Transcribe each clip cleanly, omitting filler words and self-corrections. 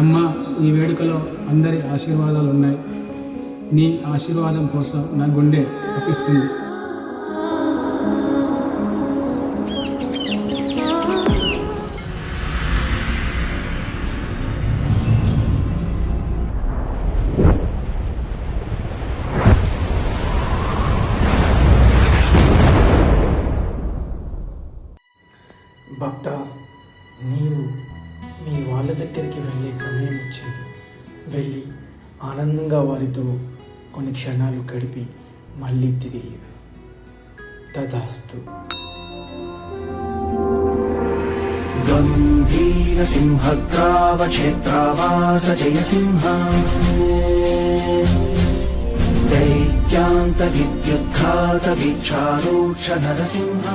అమ్మ, ఈ వేడుకలో అందరి ఆశీర్వాదాలు ఉన్నాయి. నీ ఆశీర్వాదం కోసం నా గుండె తప్పిస్తుంది. భక్త, నీవు మీ వాళ్ళ దగ్గరికి వెళ్ళే సమయం వచ్చింది. వెళ్ళి ఆనందంగా వారితో కొన్ని క్షణాలు గడిపి మళ్ళీ తిరిగిరా. తదాస్తు. గంభీర సింహగ్రావక్షేత్రావాస జయసింహ దైత్యాంత విద్యుద్ఘాత విక్షారోక్ష నరసింహ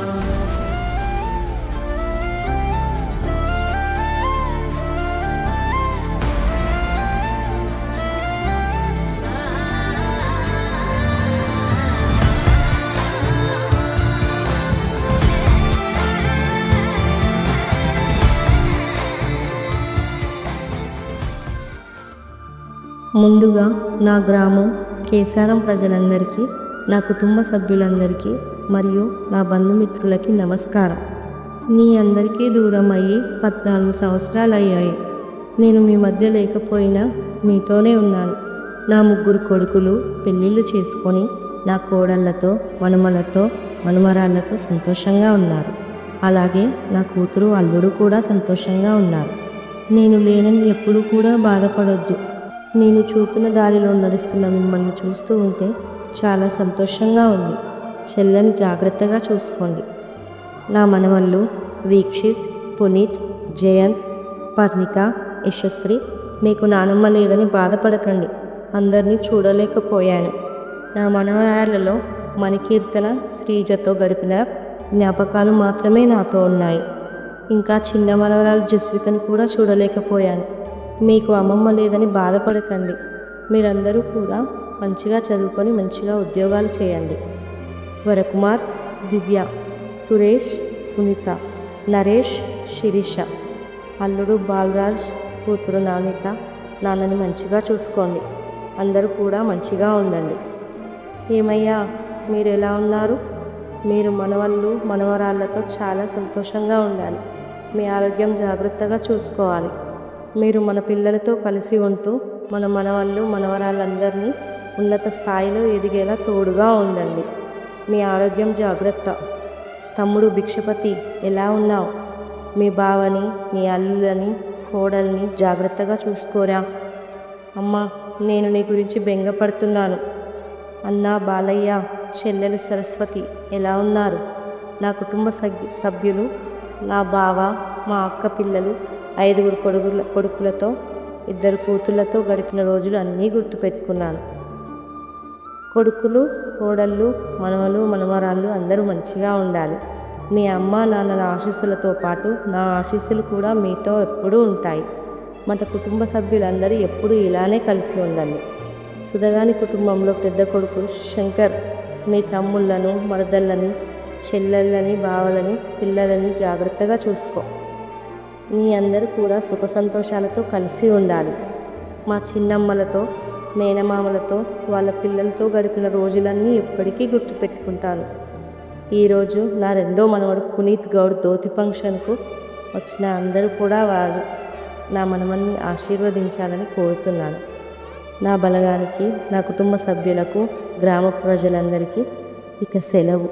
ముందుగా నా గ్రామం కేసారం ప్రజలందరికీ, నా కుటుంబ సభ్యులందరికీ మరియు నా బంధుమిత్రులకి నమస్కారం. మీ అందరికీ దూరం అయ్యి 14 సంవత్సరాలు అయ్యాయి. నేను మీ మధ్య లేకపోయినా మీతోనే ఉన్నాను. నా 3 కొడుకులు పెళ్ళిళ్ళు చేసుకొని నా కోడళ్లతో, మనుమలతో, మనుమరాళ్లతో సంతోషంగా ఉన్నారు. అలాగే నా కూతురు, అల్లుడు కూడా సంతోషంగా ఉన్నారు. నేను లేనని ఎప్పుడూ కూడా బాధపడొద్దు. నేను చూపిన దారిలో నడుస్తున్న మిమ్మల్ని చూస్తూ ఉంటే చాలా సంతోషంగా ఉంది. చెల్లని జాగ్రత్తగా చూసుకోండి. నా మనవళ్ళు వీక్షిత్, పునీత్, జయంత్, పర్ణిక, యశస్వి. మీకు నానమ్మ లేదని బాధపడకండి. అందరినీ చూడలేకపోయాను. నా మనవరాళ్లలో మణికీర్తన, శ్రీజతో గడిపిన జ్ఞాపకాలు మాత్రమే నాతో ఉన్నాయి. ఇంకా చిన్న మనవరాలు జస్వితని కూడా చూడలేకపోయాను. మీకు అమ్మమ్మ లేదని బాధపడకండి. మీరందరూ కూడా మంచిగా చదువుకొని మంచిగా ఉద్యోగాలు చేయండి. వరకుమార్, దివ్య, సురేష్, సునీత, నరేష్, శిరీష, అల్లుడు బాలరాజ్, కూతురు నానిత. నాన్నని మంచిగా చూసుకోండి. అందరూ కూడా మంచిగా ఉండండి. ఏమయ్యా, మీరు ఎలా ఉన్నారు? మీరు మనవళ్ళు, మనవరాళ్లతో చాలా సంతోషంగా ఉండాలి. మీ ఆరోగ్యం జాగ్రత్తగా చూసుకోవాలి. మీరు మన పిల్లలతో కలిసి ఉంటూ మన మనవళ్ళు, మనవరాళ్ళందరినీ ఉన్నత స్థాయిలో ఎదిగేలా తోడుగా ఉండండి. మీ ఆరోగ్యం జాగ్రత్త. తమ్ముడు భిక్షపతి, ఎలా ఉన్నావు? మీ బావని, మీ అల్లులని, కోడల్ని జాగ్రత్తగా చూసుకోరా. అమ్మా, నేను నీ గురించి బెంగపడుతున్నాను. అన్న బాలయ్య, చెల్లెలు సరస్వతి ఎలా ఉన్నారు? నా కుటుంబ సభ్యులు, నా బావ, మా అక్క పిల్లలు, 5 కొడుకులతో 2 కూతుళ్లతో గడిపిన రోజులు అన్నీ గుర్తుపెట్టుకున్నాను. కొడుకులు, కోడళ్ళు, మనవలు, మనవరాళ్ళు అందరూ మంచిగా ఉండాలి. మీ అమ్మ నాన్నల ఆశీస్సులతో పాటు నా ఆశీస్సులు కూడా మీతో ఎప్పుడూ ఉంటాయి. మన కుటుంబ సభ్యులందరూ ఎప్పుడూ ఇలానే కలిసి ఉండండి. సుధగాని కుటుంబంలో పెద్ద కొడుకు శంకర్ మీ తమ్ముళ్ళను, మరదళ్ళని, చెల్లెళ్ళని, బావలని, పిల్లలని జాగ్రత్తగా చూసుకో. మీ అందరూ కూడా సుఖ సంతోషాలతో కలిసి ఉండాలి. మా చిన్నమ్మలతో, మేనమామలతో, వాళ్ళ పిల్లలతో గడిపిన రోజులన్నీ ఎప్పటికీ గుర్తుపెట్టుకుంటాను. ఈరోజు నా 2వ మనవడు పునీత్ గౌడ్ ధోతి ఫంక్షన్కు వచ్చిన అందరూ కూడా వాడు నా మనవన్ని ఆశీర్వదించాలని కోరుతున్నాను. నా బలగానికి, నా కుటుంబ సభ్యులకు, గ్రామ ప్రజలందరికీ ఇక సెలవు.